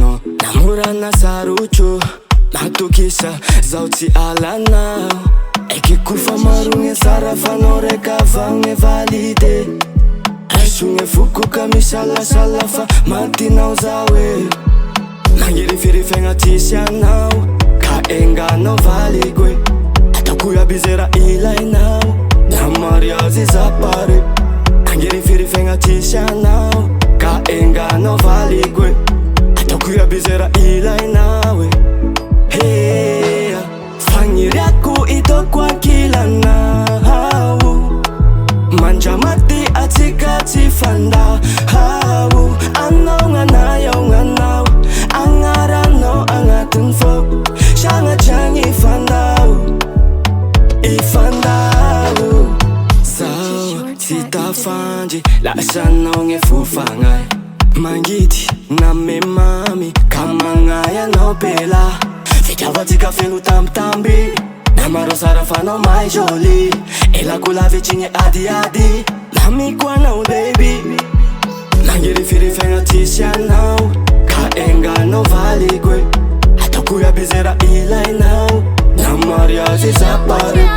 no namorana sarotsô matokisa zaho tsy alanao aiky kofa marogny sara fanao raika avagny valide aisogny fokoka misalasala fa matinao za hoe mangirifirifegna tsisy anao ka enganao valiko e ataoko iaby zay raha ilainao na mariazy zapare mangirifirifegna tsisy anao ka enganao valiko e ataoko iaby zay raha ilainao e Hey, faniriako itako ankilanao manja mati atsika tsy fandahao anao gnanayo gnanao agnaranao agnatiny fô sagnatragny ifandao zao tsy tafandry lasanao gne fofagnay mangity na memamy ka magnay anao bela fitiavatsika feno tambitamby na maro sara fanao mai joli elako lavetsigny adiady na miko anao baby mangirifirifegna tsisy anao ka enganao valiko e ataoko iaby zay raha ilainao na mariazy zapare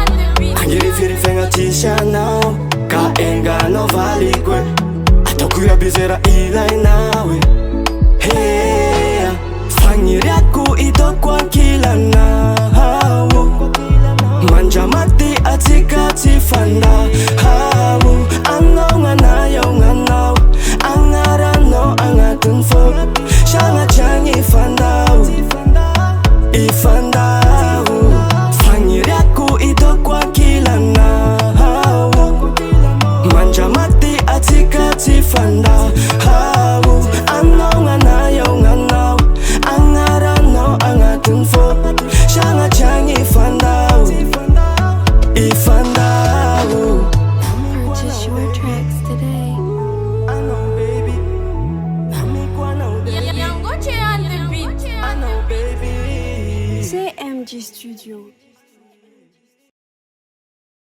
mangirifirifegna tsisy anao ka enganao valiko e ataoko iaby zay raha ilainao e